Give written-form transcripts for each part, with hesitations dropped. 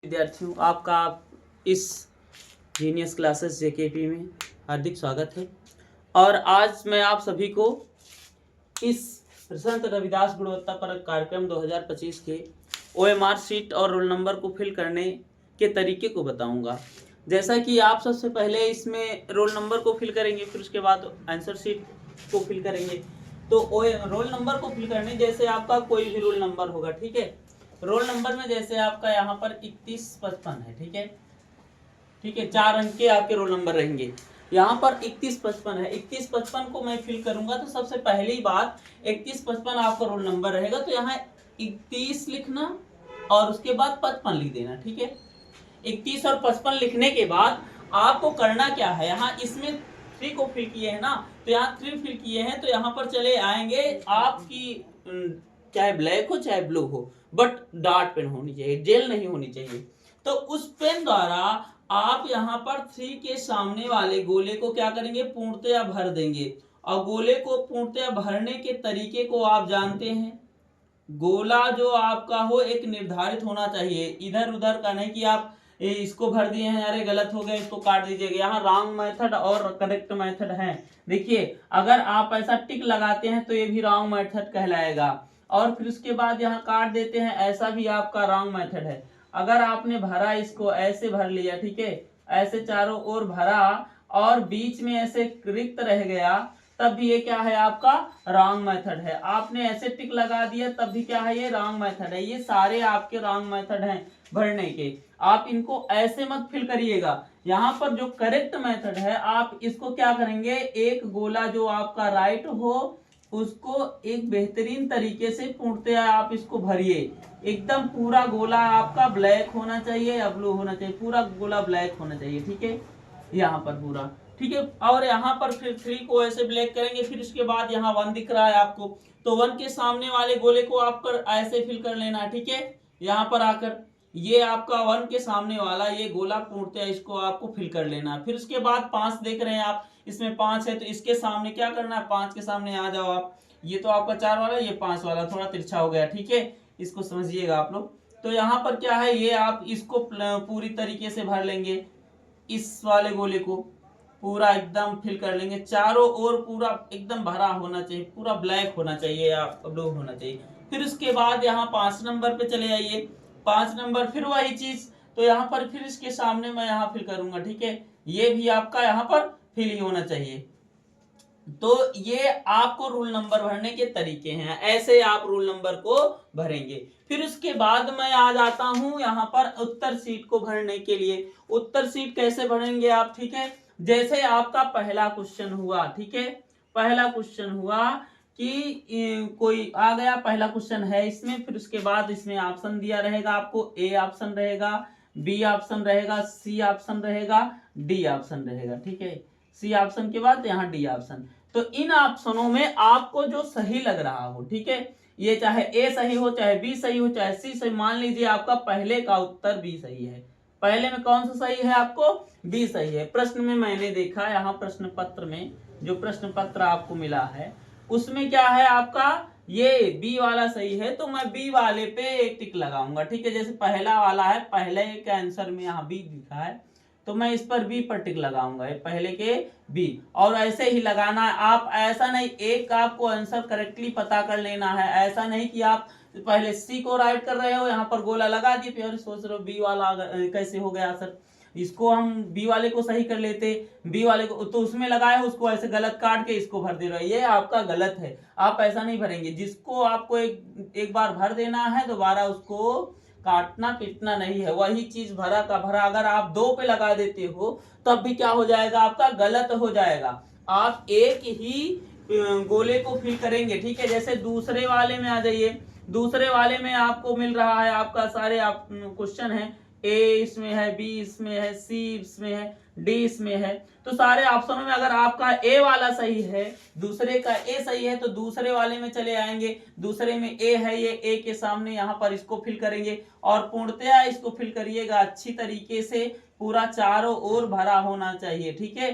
विद्यार्थियों, आपका इस जीनियस क्लासेस जेकेपी में हार्दिक स्वागत है। और आज मैं आप सभी को इस संत रविदास गुणवत्तापरक कार्यक्रम 2025 के OMR शीट और रोल नंबर को फिल करने के तरीके को बताऊंगा। जैसा कि आप सबसे पहले इसमें रोल नंबर को फिल करेंगे, फिर उसके बाद आंसर शीट को फिल करेंगे। तो रोल नंबर को फिल करने जैसे आपका कोई भी रोल नंबर होगा, ठीक है। रोल नंबर में जैसे आपका यहाँ पर 3155 है, ठीक है, 4 अंक के आपके रोल नंबर रहेंगे। यहाँ पर 3155 है, 3155 को मैं फिल करूंगा तो सबसे पहली बात 3155 आपका रोल नंबर रहेगा, तो यहाँ 31 लिखना और उसके बाद 55 लिख देना, ठीक है। 31 और 55 लिखने के बाद आपको करना क्या है, यहाँ इसमें 3 को फिल किए हैं ना, तो यहाँ 3 फिल किए हैं, तो यहाँ पर चले आएंगे आपकी चाहे ब्लैक हो चाहे ब्लू हो, बट डॉट पेन होनी चाहिए, जेल नहीं होनी चाहिए। तो उस पेन द्वारा आप यहाँ पर 3 के सामने वाले गोले को क्या करेंगे, पूर्णतया भर देंगे। और गोले को पूर्णतया भरने के तरीके को आप जानते हैं। गोला जो आपका हो एक निर्धारित होना चाहिए, इधर उधर का नहीं कि आप इसको भर दिए हैं, अरे गलत हो गया इसको काट दीजिएगा। यहाँ रॉन्ग मेथड और करेक्ट मेथड है। देखिए, अगर आप ऐसा टिक लगाते हैं तो ये भी रॉन्ग मेथड कहलाएगा, और फिर उसके बाद यहाँ काट देते हैं, ऐसा भी आपका रॉन्ग मेथड है। अगर आपने भरा, इसको ऐसे भर लिया, ठीक है, ऐसे चारों ओर भरा और बीच में ऐसे रिक्त रह गया, तब भी ये क्या है, आपका रॉन्ग मेथड है। आपने ऐसे टिक लगा दिया, तब भी क्या है, ये रॉन्ग मेथड है। ये सारे आपके रॉन्ग मेथड हैं भरने के। आप इनको ऐसे मत फिल करिएगा। यहाँ पर जो करेक्ट मेथड है, आप इसको क्या करेंगे, एक गोला जो आपका राइट हो उसको एक बेहतरीन तरीके से पूर्णतया आप इसको भरिए। एकदम पूरा गोला आपका ब्लैक होना चाहिए या ब्लू होना चाहिए, पूरा गोला ब्लैक होना चाहिए, ठीक है, यहाँ पर पूरा, ठीक है। और यहाँ पर फिर 3 को ऐसे ब्लैक करेंगे। फिर उसके बाद यहाँ 1 दिख रहा है आपको, तो 1 के सामने वाले गोले को आप ऐसे फिल कर लेना, ठीक है। यहाँ पर आकर ये आपका 1 के सामने वाला ये गोला पूर्णतया इसको आपको फिल कर लेना। फिर उसके बाद 5 देख रहे हैं आप, इसमें 5 है, तो इसके सामने क्या करना है, 5 के सामने आ जाओ आप। ये तो आपका 4 वाला, ये 5 वाला थोड़ा तिरछा हो गया, ठीक है, इसको समझिएगा आप लोग। तो यहाँ पर क्या है, ये आप इसको पूरी तरीके से भर लेंगे। इस वाले गोले को पूरा एकदम फिल कर लेंगे, चारों ओर पूरा एकदम भरा होना चाहिए, पूरा ब्लैक होना चाहिए या ब्लू होना चाहिए। फिर उसके बाद यहाँ 5 नंबर पे चले आइए। 5 नंबर फिर वही चीज, तो यहाँ पर फिर इसके सामने मैं यहाँ फिल करूंगा, ठीक है। ये भी आपका यहाँ पर फिल ही होना चाहिए। तो ये आपको रूल नंबर भरने के तरीके हैं, ऐसे आप रूल नंबर को भरेंगे। फिर उसके बाद मैं आ जाता हूं यहाँ पर उत्तर सीट को भरने के लिए। उत्तर सीट कैसे भरेंगे आप, ठीक है। जैसे आपका पहला क्वेश्चन हुआ, ठीक है, पहला क्वेश्चन हुआ कि कोई आ गया, पहला क्वेश्चन है इसमें, फिर उसके बाद इसमें ऑप्शन दिया रहेगा आपको, ए ऑप्शन रहेगा, बी ऑप्शन रहेगा, सी ऑप्शन रहेगा, डी ऑप्शन रहेगा, ठीक है। सी ऑप्शन के बाद यहाँ डी ऑप्शन। तो इन ऑप्शनों में आपको जो सही लग रहा हो, ठीक है, ये चाहे ए सही हो, चाहे बी सही हो, चाहे सी सही। मान लीजिए आपका पहले का उत्तर बी सही है। पहले में कौन सा सही है, आपको बी सही है। प्रश्न में मैंने देखा, यहाँ प्रश्न पत्र में जो प्रश्न पत्र आपको मिला है उसमें क्या है, आपका ये बी वाला सही है, तो मैं बी वाले पे एक टिक लगाऊंगा, ठीक है। जैसे पहला वाला है, पहले के आंसर में यहाँ बी लिखा है, तो मैं इस पर बी पर टिक लगाऊंगा, पहले के बी। और ऐसे ही लगाना है आप, ऐसा नहीं एक आपको आंसर करेक्टली पता कर लेना है। ऐसा नहीं कि आप पहले सी को राइट कर रहे हो, यहाँ पर गोला लगा दिए, फिर सोच रहे हो बी वाला कैसे हो गया सर, इसको हम बी वाले को सही कर लेते, बी वाले को तो उसमें लगाए, उसको ऐसे गलत काट के इसको भर दे रहे हो, ये आपका गलत है। आप ऐसा नहीं भरेंगे, जिसको आपको एक बार भर देना है, दोबारा उसको काटना पीटना नहीं है, वही चीज भरा का भरा। अगर आप 2 पे लगा देते हो तब भी क्या हो जाएगा, आपका गलत हो जाएगा। आप एक ही गोले को फिल करेंगे, ठीक है। जैसे दूसरे वाले में आ जाइए, दूसरे वाले में आपको मिल रहा है, आपका सारे आप क्वेश्चन है, ए इसमें है, बी इसमें है, सी इसमें है, डी इसमें है। तो सारे ऑप्शनों में अगर आपका ए वाला सही है, दूसरे का ए सही है, तो दूसरे वाले में चले आएंगे। दूसरे में ए है, ये ए के सामने यहाँ पर इसको फिल करेंगे और पूर्णतया इसको फिल करिएगा अच्छी तरीके से, पूरा चारों ओर भरा होना चाहिए, ठीक है,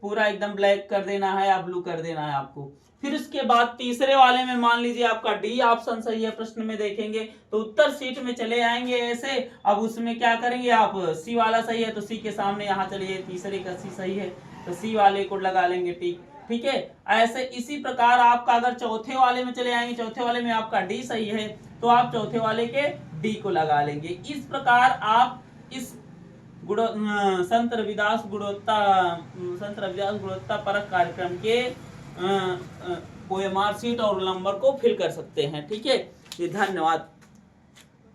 पूरा एकदम ब्लैक कर देना है या ब्लू कर देना है आपको। फिर उसके बाद तीसरे वाले में मान लीजिए आपका डी ऑप्शन सही है, प्रश्न में देखेंगे तो उत्तर शीट में चले आएंगे ऐसे। अब उसमें क्या करेंगे आप, सी वाला सही है तो सी के सामने यहाँ चलिए तीसरे का सी सही है तो सी वाले को लगा लेंगे टिक, ठीक है। ऐसे इसी प्रकार आपका अगर चौथे वाले में चले आएंगे, चौथे वाले में आपका डी सही है तो आप चौथे वाले के डी को लगा लेंगे। इस प्रकार आप इस संत रविदास गुणवत्ता परक कार्यक्रम के OMR शीट और नंबर को फिल कर सकते हैं, ठीक है। ये धन्यवाद।